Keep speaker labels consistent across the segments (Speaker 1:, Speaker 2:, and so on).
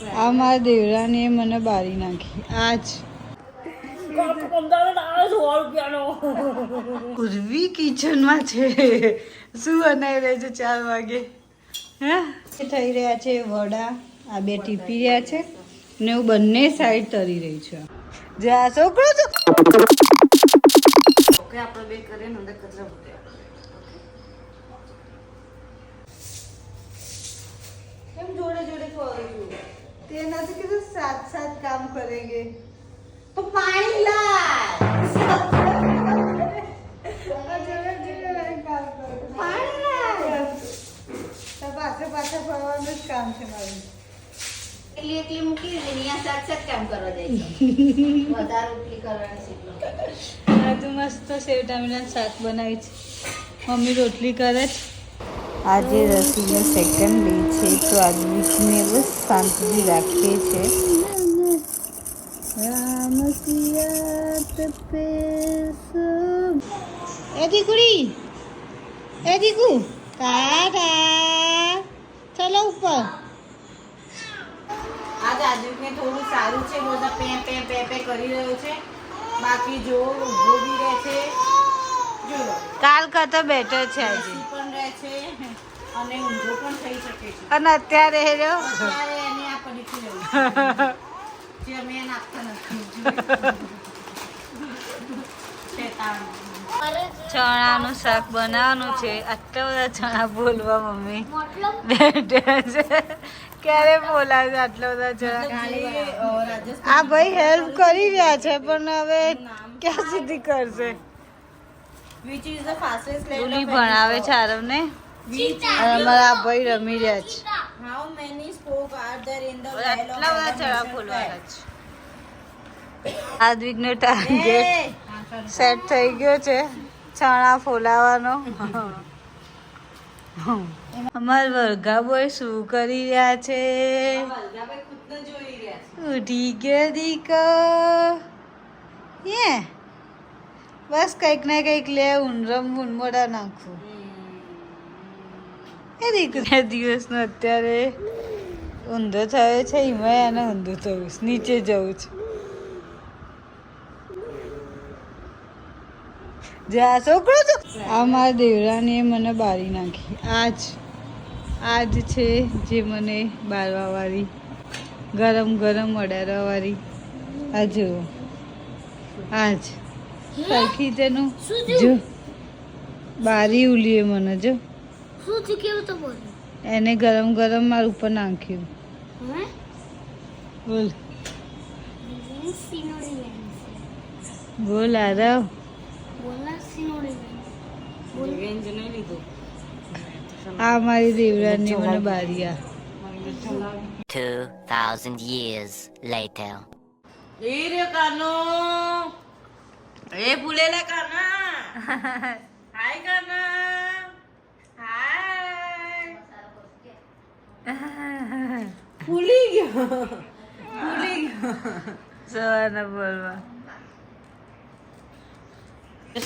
Speaker 1: આ મારા દેવરાની મને બારી નાખી આજ ઉર્વી કિચનમાં છે શું બનાવી રહે છે 4 વાગે હે થઈ રહ્યા છે વડા આ બે ટીપી રહ્યા છે ને હું બંને સાઈડ તરી રહી છું જા છોકરો છો ઓકે આપણે બે કરીએ ને અંદર કચરા મૂકે કેમ જોડે જોડે ફરું છું તેનાથી કીધું સાથ કામ કરેંગે તો પાણી લાય પાછા ફરવાનું જ કામ છે મારું
Speaker 2: એકલી મૂકી દીધી સાથ કામ કરવા જાય વધારે ઉપલી કરવાની શીખલો
Speaker 1: આજે મસ્ત સેવ ટામેટાનું શાક બનાવી છે મમ્મી રોટલી કરે છે આજે રસીનો સેકન્ડ ડે છે તો આજને બસ શાંતિથી રાખીએ છીએ રામ સિયાત પે એ દીકરી એ દીકુ ટાટા ચલો ઉપર
Speaker 2: આજ આજુને થોડું સારું છે બધા પે કરી રહ્યો છે બાકી જો ઊભો બી રહે છે જો
Speaker 1: કાલ કરતા બેટર છે આજે
Speaker 2: પણ રહે છે અને ઊંધો પણ થઈ શકે છે
Speaker 1: અને અત્યારે
Speaker 2: અત્યારે એને આ પડીથી લેવું જે અમે એને આપતા નથી
Speaker 1: ચણાનું શાક બનાવવાનું છે આટલા બધા ચણા બોલવા મમ્મી બેઠા છે ક્યારે બોલાવે આટલા બધા ચણા આ ભાઈ હેલ્પ કરી રહ્યા છે પણ હવે ક્યાં સુધી કરશે
Speaker 2: which is the fastest land
Speaker 1: ઉલી ભણાવે છે આરવને અને અમારા આ ભાઈ રમી રહ્યા છે
Speaker 2: how many spoke are there in the
Speaker 1: આટલા બધા ચણા બોલવાના છે આદવિકનો ટાર્ગેટ સેટ થઈ ગયો છે ચણા ફોલાવાનો અમાર વર્ગા બોય શું કરી રહ્યા છે ઉઠી ગયો દીકો યે બસ કંઈક ને કંઈક લે ઊંડરમ ઊંડમોડા નાખું એ દીકરા દિવસનો અત્યારે ઊંધો થયો છે એમાં એને ઊંધું થયું છે નીચે જવું છે જા છોકરો છો આ મારા દેવરાનીએ મને બારી નાખી આજ છે જે મને બારવાવાળી ગરમ ગરમ અડારવાવાળી આ જુઓ આજ સરખી તેનું જો બારી ઉલીએ મને જો એને ગરમ ગરમ માર ઉપર નાખ્યું બોલ બોલ આરવ આ મારી દેવરાની મને બારિયા
Speaker 3: 2000 years later
Speaker 2: એ રે કાનો એ ભૂલેલા કાના હાય કાના હાય ભૂલી ગયો
Speaker 1: સવારના બોલવા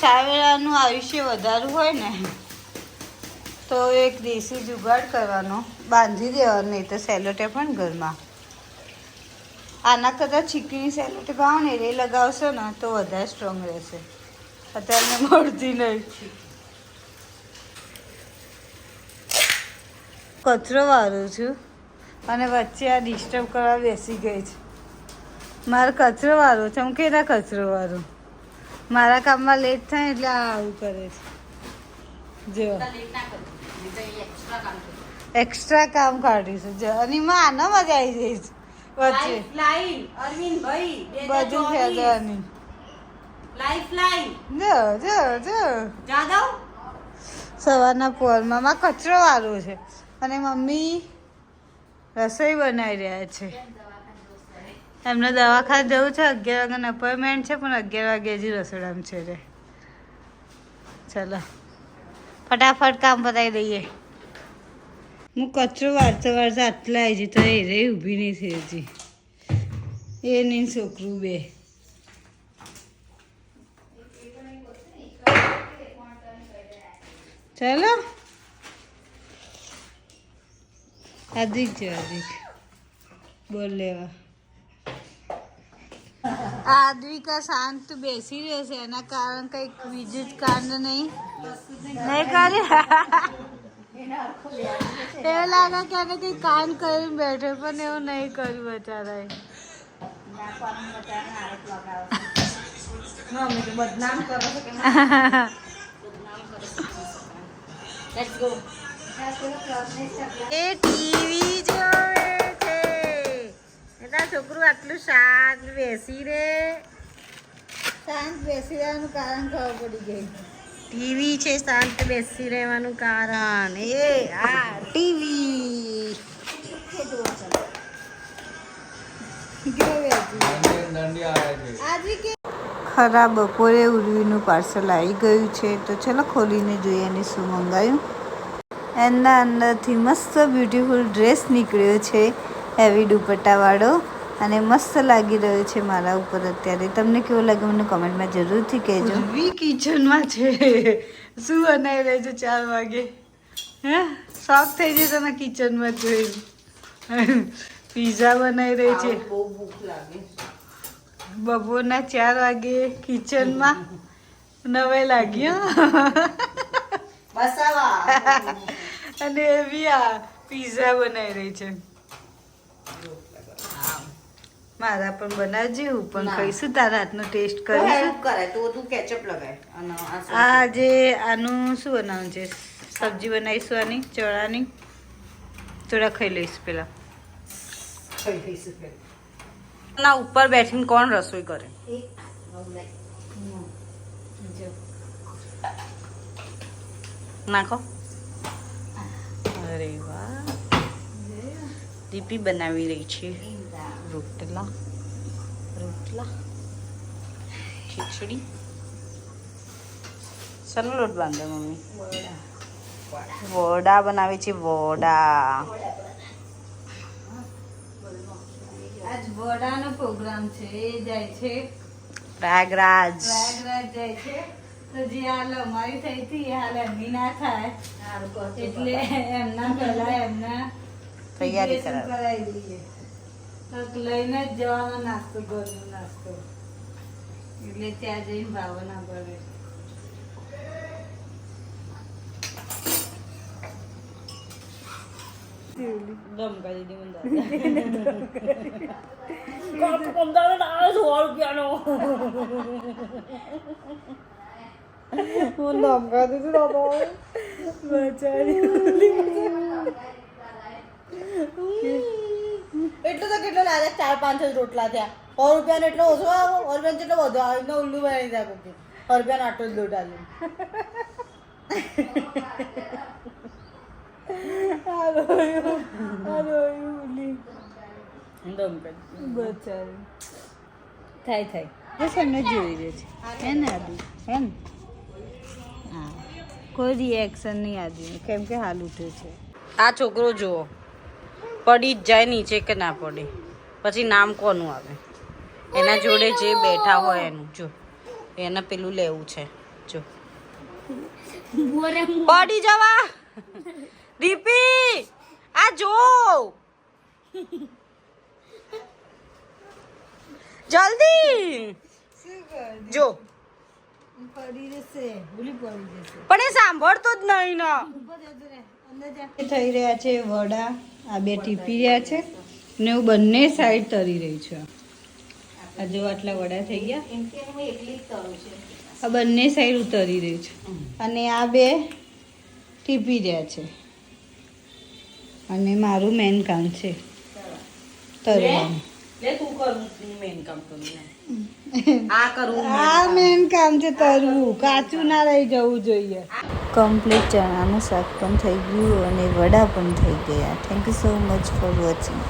Speaker 1: સાવેરાનું આયુષ્ય વધારવું હોય ને તો એક દેશી જુગાડ કરવાનો બાંધી દેવાનો નહીં તો સેલોટેપ પણ ઘરમાં આના કરતાં ચીકણી સેલોટેપ આવે ને એ લગાવશો ને તો વધારે સ્ટ્રોંગ રહેશે અત્યારે મળતી નહીં કચરો વાળું છું અને વચ્ચે આ ડિસ્ટર્બ કરવા બેસી ગઈ છે મારે કચરો વાળો છે હું કેના કચરો વાળું મારા કામમાં લેટ થાય એટલે આ આવું કરે છે જો એક્સ્ટ્રા કામ કાઢીશું જો અને એમાં આના મજા આવી જઈશ વચ્ચે બધું ફેરવાની સવારના પોરમાં માં કચરો વાળો છે અને મમ્મી રસોઈ બનાવી રહ્યા છે એમને દવાખાને જવું છે 11 વાગ્યાનું અપોઇન્ટમેન્ટ છે પણ 11 વાગે હજી રસોડામાં છે રે ચાલો ફટાફટ કામ પતાવી દઈએ હું કચરો વાળતા આટલા આવી તો એ રે ઊભી નહીં થઈ હજી એ નહીં છોકરું બે ચાલો અધિક છે અધિક બોલ લેવા આદવિકા શાંત બેસી રહ્યો છે એના કારણ કઈક બીજું જ કાંડ નહીં કરે એવું લાગે કે એને કઈ કાંડ કરીને બેઠો પણ એવું નહીં કર્યું બચારાએ
Speaker 2: બદનામ કરો છો કે લેટ્સ ગો
Speaker 1: એ ટીવી જોવે છે એના છોકરું આટલું શાંત બેસી રહેવાનું કારણ ખબર પડી ગઈ ટીવી છે શાંત બેસી રહેવાનું કારણ એ આ ટીવી ખરા બપોરે ઉર્વીનું પાર્સલ આવી ગયું છે તો ચલો ખોલીને જોઈએ અને શું મંગાવ્યું એના અંદરથી મસ્ત બ્યુટીફુલ ડ્રેસ નીકળ્યો છે હેવી દુપટ્ટાવાળો અને મસ્ત લાગી રહ્યો છે મારા ઉપર અત્યારે તમને કેવું લાગે મને કોમેન્ટમાં જરૂરથી કહેજો ઉર્વી કિચનમાં છે શું બનાવી રહી છે 4 વાગે હે શોખ થઈ જશે તને કિચનમાં જોઈ પીઝા બનાવી રહી છે
Speaker 2: બહુ ભૂખ લાગે
Speaker 1: બપોરના 4 વાગે કિચનમાં નવે લાગી
Speaker 2: બસાવા
Speaker 1: અને એવી આ પીઝા બનાવી રહી છે મારા પણ બનાવજે હું પણ ખાઈશું તારા હાથનો ટેસ્ટ કરીશું
Speaker 2: કરે તું કેચઅપ લગાય અને
Speaker 1: આજે આનું શું બનાવવાનું છે સબ્જી બનાવીશું આની ચણાની થોડા ખાઈ લઈશ પેલા
Speaker 2: ના ઉપર બેઠીને કોણ રસોઈ કરે નાખો અરે વાહ દીપી બનાવી રહી છે રોટલા ખીચડી સનો લોટ બાંધે મમ્મી વડા બનાવે છે વડા
Speaker 1: આજ વડાનો પ્રોગ્રામ છે એ જાય છે
Speaker 2: પ્રયાગરાજ
Speaker 1: જાય છે તો જે હાલ અમારી થઈ હતી હાલ એમની ના થાય એટલે એમના પહેલા એમના
Speaker 2: તૈયારી
Speaker 1: preparation કરાવી દઈએ તો લઈને જ જવાનો નાસ્તો ઘરનો નાસ્તો એટલે ત્યાં જઈને ભાવ ના પડે
Speaker 2: દમ કરી દીધી મને દાદા ₹100 હું દમ કરી દીધું દાદા બચારી એટલું તો કેટલો લાગે 4-5 રોટલા થયા ₹100 એટલો ઓછો આવો ₹100 જેટલો વધુ આવે ને ઉલ્લુ બનાવી દે કોકી ₹100 આટલો જ લોટ આવ્યો
Speaker 1: થાય બસ એમને જોઈ રહે છે હે ને આદુ હે ને હા કોઈ રિએક્શન નહીં આદુનું કેમ કે હાલ ઉઠ્યો છે
Speaker 2: આ છોકરો જુઓ પડી જ જાય નીચે કે ના પડે પછી નામ કોનું આવે એના જોડે જે બેઠા હોય એનું જો એને પેલું લેવું છે જો પડી જવા દીપી આ જો જલ્દી જો
Speaker 1: પડી જશે ભૂલી પડી જશે
Speaker 2: પણ એ સાંભળતો જ નહીં ને
Speaker 1: થઈ રહ્યા છે વડા આ બે ટીપી રહ્યા છે ને હું બંને સાઈડ તરી રહી છું આ જો આટલા વડા થઈ ગયા આ બંને સાઈડ ઉતરી રહી છે અને આ બે ટીપી રહ્યા છે અને મારું મેન કામ છે તરવાનું આ મેન કામ છે તરવું કાચું ના રહી જવું જોઈએ કમ્પ્લીટ ચણાનું શાક પણ થઈ ગયું અને વડા પણ થઈ ગયા thank you so much for watching